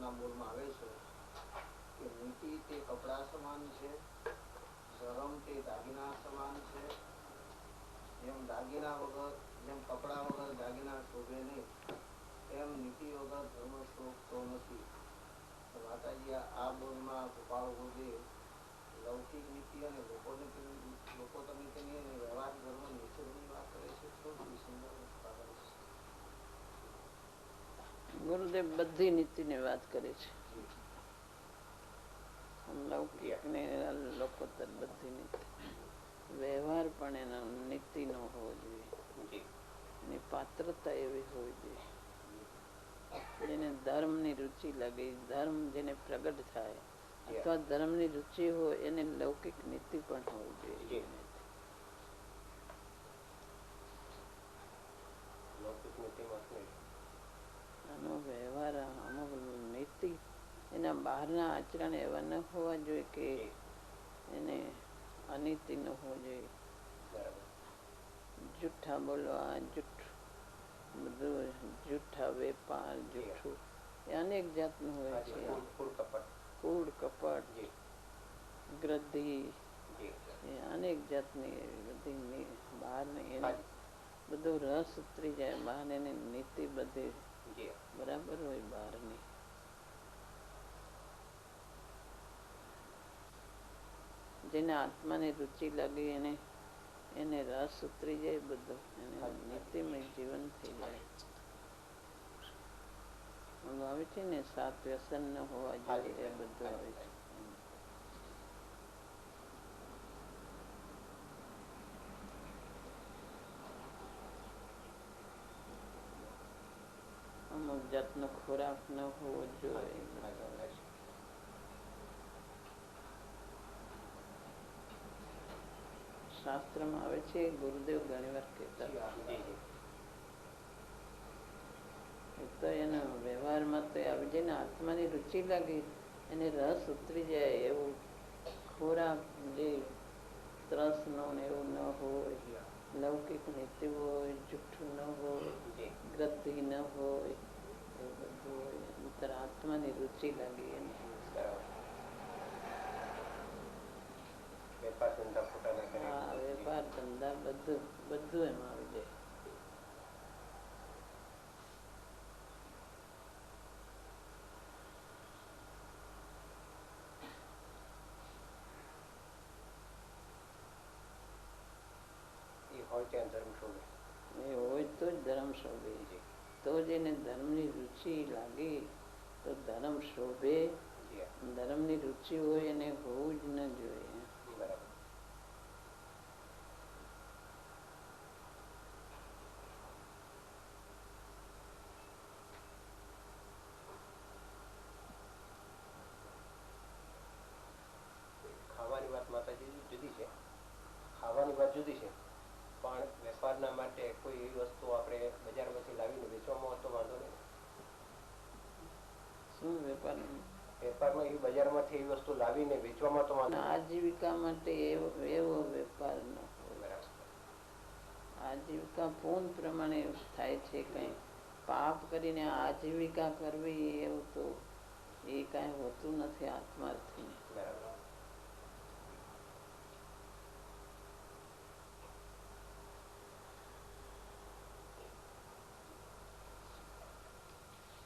વ્યવહારના મૂળમાં આવે છે કે નીતિ તે કપડા સમાન છે, ધર્મ તે દાગીના સમાન છે. જેમ દાગીના વગર, જેમ કપડા વગર દાગીના શોભે નહીં, એમ નીતિ વગર ધર્મ શોભતો નથી. માતાજી આ બોધમાં ઉપાડવો જોઈએ. લૌકિક નીતિ અને લોકો નીતિની અને વ્યવહાર ધર્મ નીતિની વાત કરે છે. સૌથી સુંદર ઉત્પાદન છે. ગુરુદેવ બધી નીતિની વાત કરે છે. લૌકિક ને લોકોતર બધી નીતિ. વ્યવહાર પણ એનો નીતિ નો હોવો જોઈએ. એની પાત્રતા એવી હોવી જોઈએ જેને ધર્મ ની રુચિ લાગે, ધર્મ જેને પ્રગટ થાય અથવા ધર્મ ની રુચિ હોય એને લૌકિક નીતિ પણ હોવી જોઈએ. આનો વ્યવહાર, અમુક નીતિ એના બહારના આચરણ એવા ન હોવા જોઈએ કે એને અનીતિ ન હોવું જોઈએ. જૂઠા બોલવા, બધું જૂઠા વેપાર, જૂઠું એ અનેક જાતનું હોય છે. કૂડ કપટ, ગ્રદ્ધિ, એ અનેક જાતની બધી બહારની એને બધો રસ ઉતરી જાય બહાર. એની નીતિ બધી બરાબર હોય બહારની. જેને આત્માની રુચિ લાગી એને રસ ઉતરી જાય બધો, એને નીતિમય જીવન થઈ જાય. આવે છે ને 7 વ્યસન ન હોવા જોઈએ, એ બધું આવે છે. અમુક જાતનો ખોરાક ન હોવો જોઈએ. શાસ્ત્રમાં આવે છે, ગુરુદેવ ઘણી વાર કહેતા તો એના વ્યવહારમાં તો આવી જાય ને, આત્માની રુચિ લાગી એને રસ ઉતરી જાય એવું ખોરાક જે ત્રસ નો એવું ન હોય, લૌકિક નીતિ હોય, જુઠ્ઠું ન હોય, ગ્રદ્ધિ ન હોય, એવું બધું હોય. અંતર આત્માની રુચિ લાગી એને. હા, વેપાર ધંધા બધું એમાં આવી જાય. એ હોય તો જ ધર્મ શોભે. તો જ એને ધર્મની રુચિ લાગે તો ધર્મ શોભે. ધર્મની રુચિ હોય એને હોવું જ ન જોઈએ. ખાવાની વાત માતાજી જુદી છે, ખાવાની વાત જુદી છે, પણ વેપારના માટે કોઈ એવી વસ્તુ આપણે બજારમાંથી લાવીને વેચવામાં હોય તો વાંધો નહીં. શું વેપાર? વેપારમાં એવી બજારમાંથી એવી વસ્તુ લાવીને વેચવામાં તો વાંધો નહીં. આજીવિકા માટે એવો વેપાર ન હોય. આજીવિકા પૂર્ણ પ્રમાણે થાય છે. કઈ પાપ કરીને આજીવિકા કરવી એવું તો એ કાંઈ હોતું નથી આત્માર્થી.